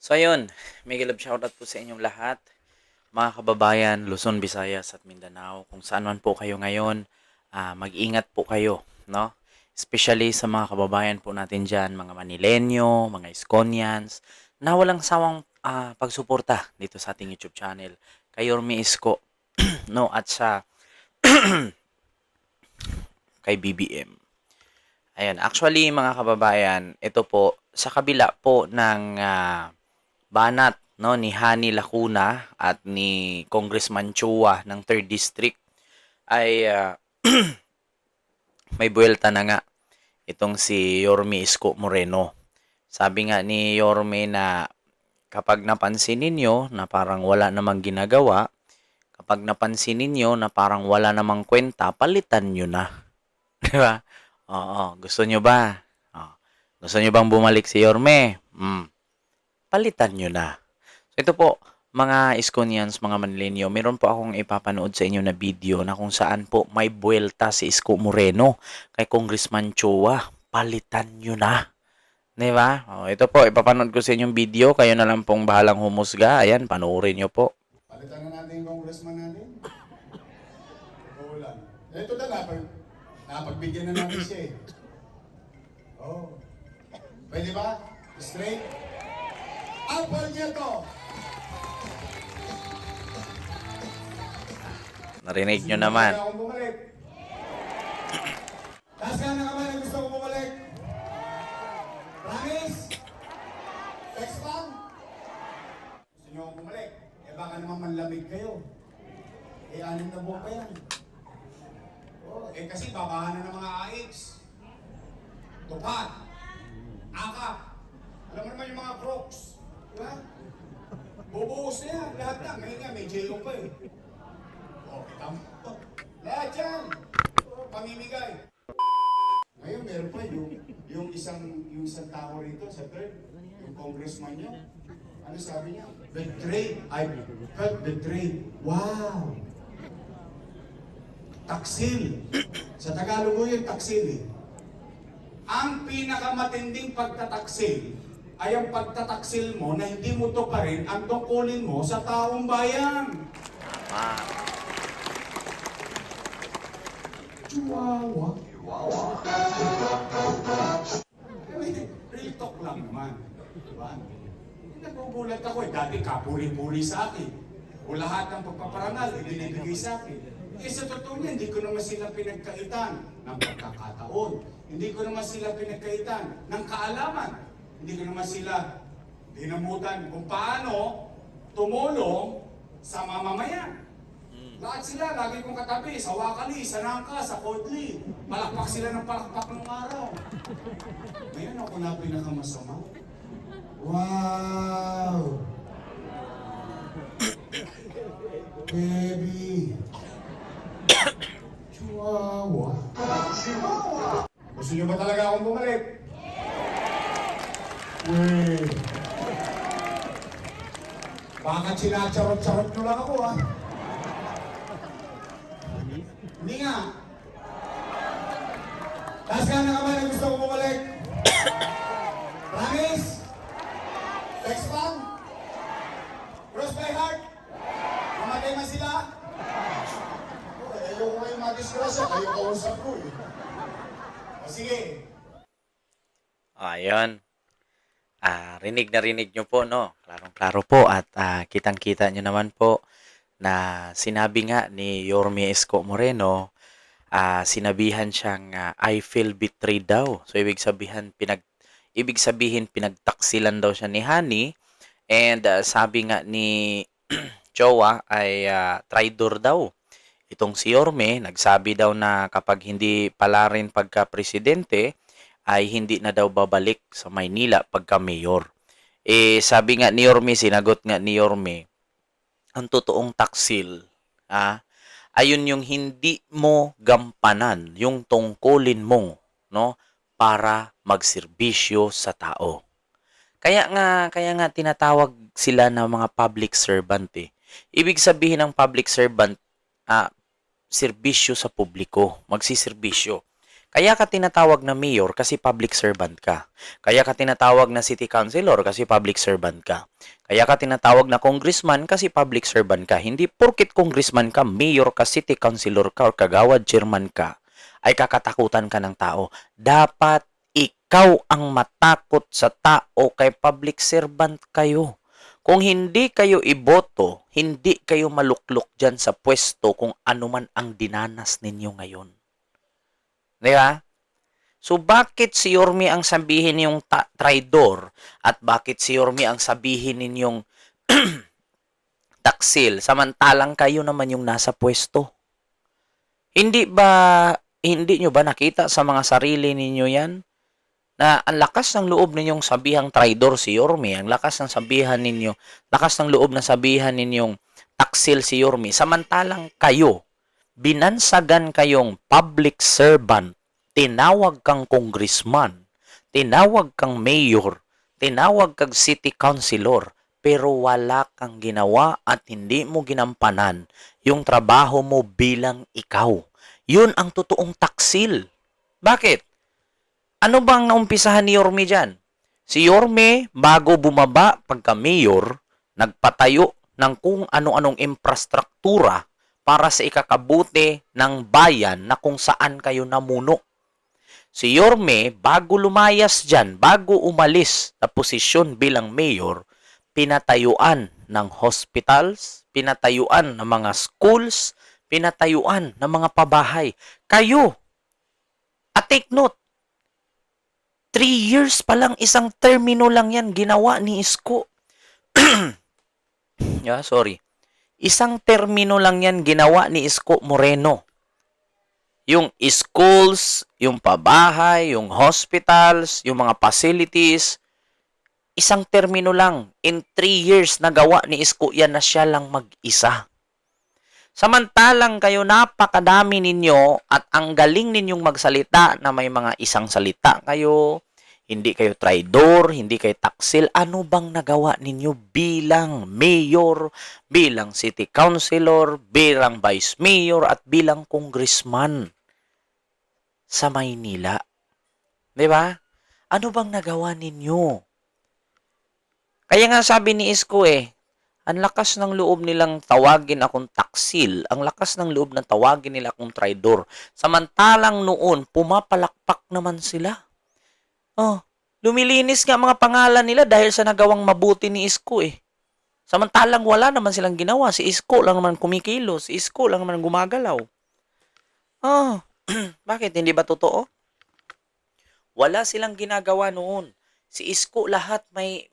So ayun, mega love shoutout po sa inyong lahat, mga kababayan, Luzon, Visayas at Mindanao. Kung saan man po kayo ngayon, mag-ingat po kayo, no? Especially sa mga kababayan po natin dyan, mga Manilenyo, mga Iskonians, na walang sawang pagsuporta dito sa ating YouTube channel. Kay Yorme Isko, no? At sa kay BBM. Ayun, actually mga kababayan, ito po, sa kabila po ng banat no ni Hani Lacuna at ni Congressman Chua ng 3rd District ay may buwelta na nga itong si Yorme Isko Moreno. Sabi nga ni Yorme na kapag napansin ninyo na parang wala namang ginagawa, kapag napansin ninyo na parang wala namang kwenta, palitan nyo na. Di ba? Oo, gusto nyo ba? Oo. Gusto nyo bang bumalik si Yorme? Palitan nyo na. So ito po, mga Iskonians, mga Manlenyo, meron po akong ipapanood sa inyo na video na kung saan po may buwelta si Isko Moreno kay Congressman Chua. Palitan nyo na. Diba? O, ito po, ipapanood ko sa inyong video. Kayo na lang pong bahalang humusga. Ayan, panoorin nyo po. Palitan na natin yung congressman natin. Oo lang. Ito na napagbigyan na natin siya eh. Oh. Pwede ba? Straight? Apple niya to! Narinig nyo naman. Gusto akong bumalik. Taas ka na kamay na gusto kong bumalik. Promise? Text lang? Gusto nyo akong bumalik? Eh baka naman manlamig kayo. Eh 6 na buwan pa yan. Oh, eh kasi babahan na ng mga AIX. Tupat. Akap. Alam mo naman yung mga crocs. Diba? Bubuhos na yan. Lahat na. Ngayon nga, may jail pa eh. Oh, kita mo. Lahat yan. Oh, pamimigay. Ngayon, meron pa yung isang tao rito sa third, yung congressman niya. Ano sabi niya? Betrayed. I felt betrayed. Wow! Taksil. Sa Tagalog mo yung taksil eh. Ang pinakamatinding pagtataksil ay ang pagtataksil mo na hindi mo to pa rin ang tungkulin mo sa taong bayan. Ah, Chihuahua. Real talk lang naman. Diba? Nagugulat ako eh. Dati kapuri-puri sa akin. O lahat ng pagpaparangal, ibinibigay sa akin. Eh sa totoo niya, hindi ko naman sila pinagkaitan ng pagkakataon. Hindi ko naman sila pinagkaitan ng kaalaman. Hindi ko naman sila dinamutan kung paano tumulong sa mamamayan. Lahat sila, lagi kong katabi, sa Wakali, sa Nangka, sa Kodli. Palakpak sila ng palakpak ng araw. Ngayon ako na pinakamasama. Wow! Baby! Chihuahua! Chihuahua! Gusto niyo ba talaga akong bumalik? Wait! Bakit sinacharot-charot nyo lang ako ah? Hindi nga. Taas ka na kamay na gusto ko bumalik. Promise? Text lang? Cross my heart? Mamatay man sila? Ayoko kayong madisgrasya. Kayo kausap ko eh. O sige. ayun. Rinig na rinig nyo po, no? Klarong-klaro po at kitang-kita nyo naman po na sinabi nga ni Yorme Isko Moreno, sinabihan siyang I feel betrayed daw. So ibig sabihin pinagtaksilan daw siya ni Hani, and sabi nga ni Chowa ay traitor daw. Itong si Yorme nagsabi daw na kapag hindi pala rin pagka-presidente ay hindi na daw babalik sa Maynila pagka mayor. Sabi nga ni Yorme, sinagot nga ni Yorme, ang totoong taksil, ayun yung hindi mo gampanan yung tungkulin mo, no, para magserbisyo sa tao. Kaya nga tinatawag sila na mga public servant eh. Ibig sabihin ng public servant, serbisyo sa publiko, magsiserbisyo. Kaya ka tinatawag na mayor kasi public servant ka. Kaya ka tinatawag na city councilor kasi public servant ka. Kaya ka tinatawag na congressman kasi public servant ka. Hindi porkit congressman ka, mayor ka, city councilor ka, or kagawad chairman ka, ay kakatakutan ka ng tao. Dapat ikaw ang matakot sa tao kay public servant kayo. Kung hindi kayo iboto, hindi kayo maluklok dyan sa pwesto kung ano man ang dinanas ninyo ngayon. Di ba? So, bakit si Yorme ang sabihin yung traidor at bakit si Yorme ang sabihin ninyong taksil samantalang kayo naman yung nasa pwesto? Hindi nyo ba nakita sa mga sarili ninyo yan? Na ang lakas ng loob ninyong sabihang traidor si Yorme, ang lakas ng sabihan ninyo, lakas ng loob na sabihan ninyong taksil si Yorme, samantalang kayo, binansagan kayong public servant, tinawag kang congressman, tinawag kang mayor, tinawag kang city councilor, pero wala kang ginawa at hindi mo ginampanan yung trabaho mo bilang ikaw. Yun ang totoong taksil. Bakit? Ano bang naumpisahan ni Yorme dyan? Si Yorme, bago bumaba pagka-mayor, nagpatayo ng kung ano-anong infrastruktura para sa ikakabuti ng bayan na kung saan kayo namuno. Si Yorme, bago lumayas dyan, bago umalis na posisyon bilang mayor, pinatayuan ng hospitals, pinatayuan ng mga schools, pinatayuan ng mga pabahay. Kayo, at take note, 3 years pa lang, isang termino lang yan ginawa ni Isko. Sorry. Isang termino lang yan ginawa ni Isko Moreno. Yung schools, yung pabahay, yung hospitals, yung mga facilities, isang termino lang. In 3 years nagawa ni Isko yan na siya lang mag-isa. Samantalang kayo napakadami ninyo at ang galing ninyong magsalita na may mga isang salita kayo, hindi kayo traidor, hindi kayo taksil. Ano bang nagawa ninyo bilang mayor, bilang city councilor, bilang vice mayor at bilang congressman sa Maynila? 'Di ba? Ano bang nagawa ninyo? Kaya nga sabi ni Isko ang lakas ng loob nilang tawagin akong taksil. Ang lakas ng loob ng tawagin nila akong traidor. Samantalang noon, pumapalakpak naman sila. Lumilinis nga mga pangalan nila dahil sa nagawang mabuti ni Isko Samantalang wala naman silang ginawa. Si Isko lang naman kumikilos. Si Isko lang naman gumagalaw. Bakit? Hindi ba totoo? Wala silang ginagawa noon. Si Isko lahat may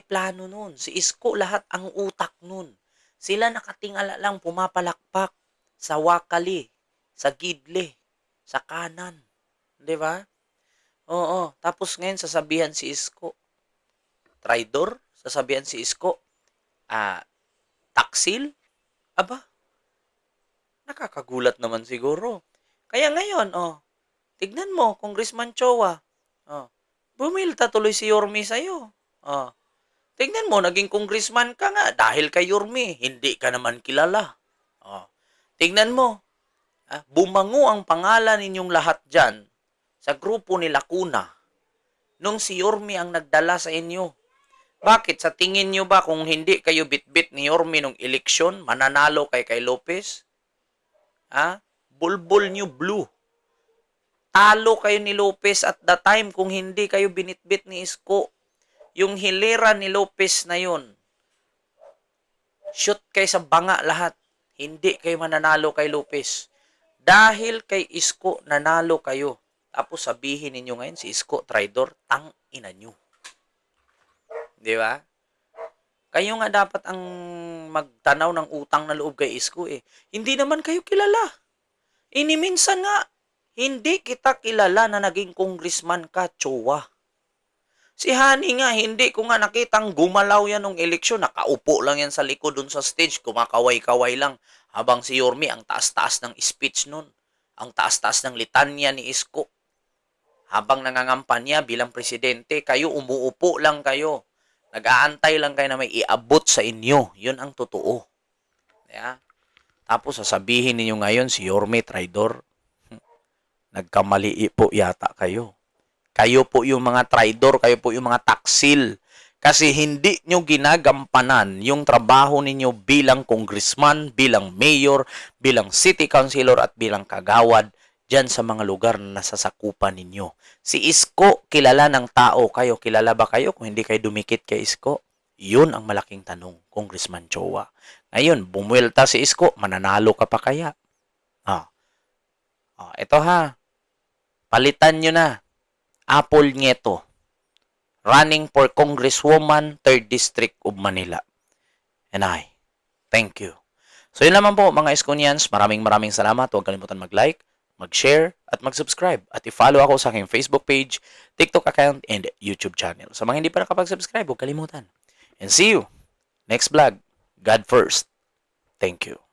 plano nun. Si Isko lahat ang utak nun. Sila nakatingala lang pumapalakpak sa wakali, sa gidle, sa kanan. 'Di ba? Oo. Tapos ngayon sasabihan si Isko, traidor? Sasabihan si Isko, taksil? Aba, nakakagulat naman siguro. Kaya ngayon, tignan mo, Congressman Chowa. Bumilta tuloy si Yorme sa'yo. Tignan mo, naging congressman ka nga dahil kay Yorme. Hindi ka naman kilala. Tignan mo, bumango ang pangalan ninyong lahat dyan sa grupo ni Lacuna nung si Yorme ang nagdala sa inyo. Bakit? Sa tingin nyo ba kung hindi kayo bitbit ni Yorme nung eleksyon, mananalo kay Lopez? Bulbul nyo blue. Talo kayo ni Lopez at the time kung hindi kayo binitbit ni Isko. Yung hilera ni Lopez na yun, shoot kayo sa banga lahat. Hindi kayo mananalo kay Lopez. Dahil kay Isko, nanalo kayo. Tapos sabihin ninyo ngayon, si Isko, traidor, tang ina nyo. Di ba? Kayo nga dapat ang magtanaw ng utang na loob kay Isko Hindi naman kayo kilala. Minsan nga, hindi kita kilala na naging congressman ka, Chowa. Si Hani nga, hindi ko nga nakitang gumalaw yan nung eleksyon. Nakaupo lang yan sa likod dun sa stage, kumakaway-kaway lang. Habang si Yorme, ang taas-taas ng speech nun. Ang taas-taas ng litanya ni Isko. Habang nangangampanya bilang presidente, kayo umuupo lang kayo. Nag-aantay lang kayo na may iabot sa inyo. Yun ang totoo. Yeah? Tapos sasabihin ninyo ngayon si Yorme traidor. Nagkamali po yata kayo. Kayo po yung mga traidor, kayo po yung mga taksil. Kasi hindi nyo ginagampanan yung trabaho ninyo bilang congressman, bilang mayor, bilang city councilor at bilang kagawad dyan sa mga lugar na nasasakupan ninyo. Si Isko, kilala ng tao kayo. Kilala ba kayo kung hindi kayo dumikit kay Isko? Yun ang malaking tanong, Congressman Chowa. Ngayon, bumuelta si Isko, mananalo ka pa kaya? Ah, ito ha, palitan nyo na. Apple Nieto, running for Congresswoman, 3rd District of Manila. And I thank you. So yun naman po mga Iskonians, maraming salamat. Huwag kalimutan mag-like, mag-share, at mag-subscribe. At i-follow ako sa aking Facebook page, TikTok account, and YouTube channel. Sa mga hindi pa nakapag-subscribe, huwag kalimutan. And see you next vlog. God first. Thank you.